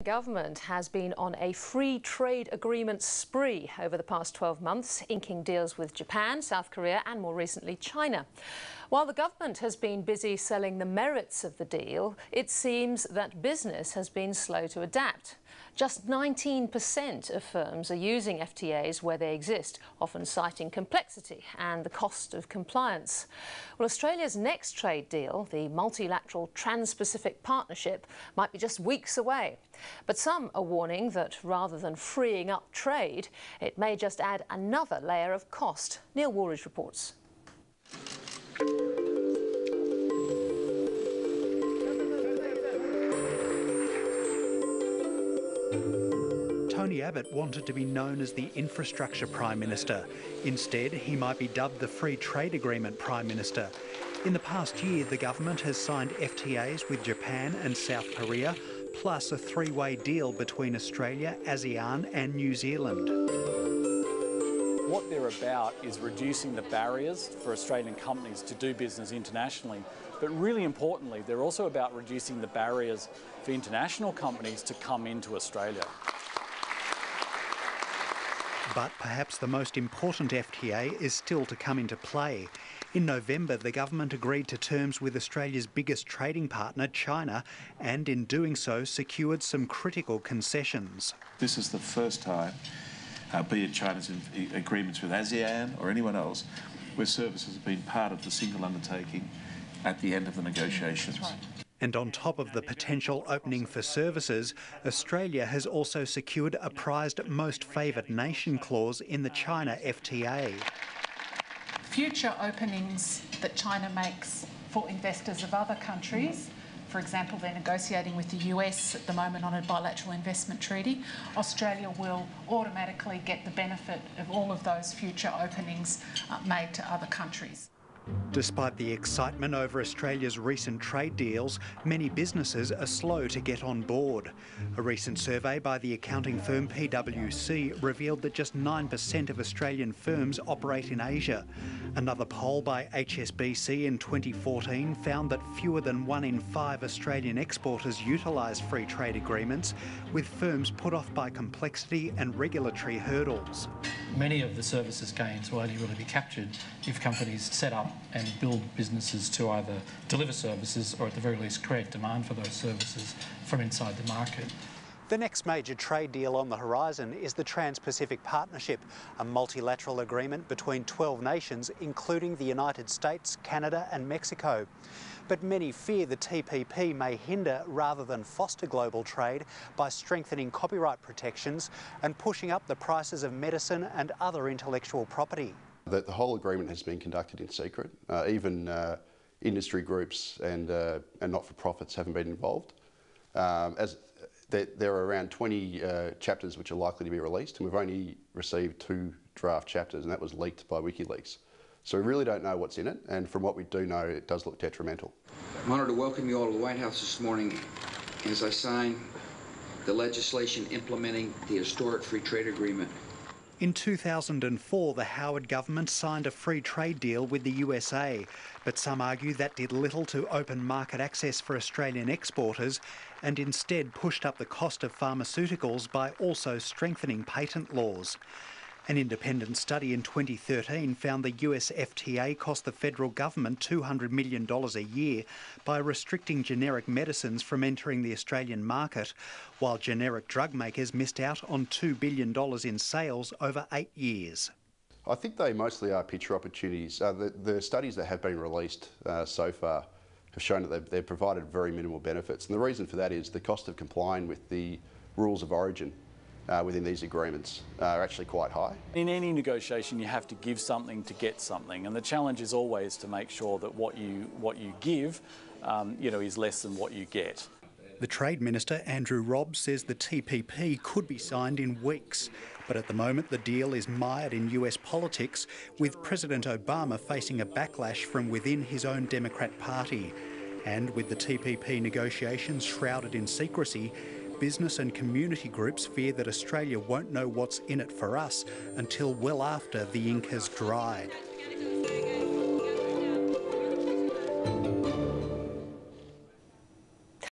Government has been on a free trade agreement spree over the past 12 months, inking deals with Japan, South Korea and more recently China. While the government has been busy selling the merits of the deal, it seems that business has been slow to adapt. Just 19% of firms are using FTAs where they exist, often citing complexity and the cost of compliance. Well, Australia's next trade deal, the multilateral Trans-Pacific Partnership, might be just weeks away. But some are warning that rather than freeing up trade, it may just add another layer of cost. Neil Woolridge reports. Tony Abbott wanted to be known as the Infrastructure Prime Minister. Instead, he might be dubbed the Free Trade Agreement Prime Minister. In the past year, the government has signed FTAs with Japan and South Korea, plus a three-way deal between Australia, ASEAN and New Zealand. What they're about is reducing the barriers for Australian companies to do business internationally. But really importantly, they're also about reducing the barriers for international companies to come into Australia. But perhaps the most important FTA is still to come into play. In November, the government agreed to terms with Australia's biggest trading partner, China, and in doing so secured some critical concessions. This is the first time, be it China's agreements with ASEAN or anyone else, where services have been part of the single undertaking at the end of the negotiations. And on top of the potential opening for services, Australia has also secured a prized most favoured nation clause in the China FTA. Future openings that China makes for investors of other countries, for example, they're negotiating with the US at the moment on a bilateral investment treaty, Australia will automatically get the benefit of all of those future openings made to other countries. Despite the excitement over Australia's recent trade deals, many businesses are slow to get on board. A recent survey by the accounting firm PwC revealed that just 9% of Australian firms operate in Asia. Another poll by HSBC in 2014 found that fewer than 1 in 5 Australian exporters utilise free trade agreements, with firms put off by complexity and regulatory hurdles. Many of the services gains will only really be captured if companies set up and build businesses to either deliver services or at the very least create demand for those services from inside the market. The next major trade deal on the horizon is the Trans-Pacific Partnership, a multilateral agreement between 12 nations, including the United States, Canada and Mexico. But many fear the TPP may hinder rather than foster global trade by strengthening copyright protections and pushing up the prices of medicine and other intellectual property. The whole agreement has been conducted in secret. Even industry groups and not-for-profits haven't been involved. There are around 20 chapters which are likely to be released, and we've only received 2 draft chapters, and that was leaked by WikiLeaks. So we really don't know what's in it, and from what we do know, it does look detrimental. I'm honoured to welcome you all to the White House this morning as I sign the legislation implementing the historic free trade agreement. In 2004, the Howard government signed a free trade deal with the USA, but some argue that did little to open market access for Australian exporters and instead pushed up the cost of pharmaceuticals by also strengthening patent laws. An independent study in 2013 found the US FTA cost the federal government $200 million a year by restricting generic medicines from entering the Australian market, while generic drug makers missed out on $2 billion in sales over 8 years. I think they mostly are picture opportunities. The studies that have been released so far have shown that they've provided very minimal benefits, and the reason for that is the cost of complying with the rules of origin within these agreements are actually quite high. In any negotiation, you have to give something to get something, and the challenge is always to make sure that what you give, is less than what you get. The Trade Minister, Andrew Robb, says the TPP could be signed in weeks, but at the moment the deal is mired in US politics, with President Obama facing a backlash from within his own Democrat Party. And with the TPP negotiations shrouded in secrecy, business and community groups fear that Australia won't know what's in it for us until well after the ink has dried.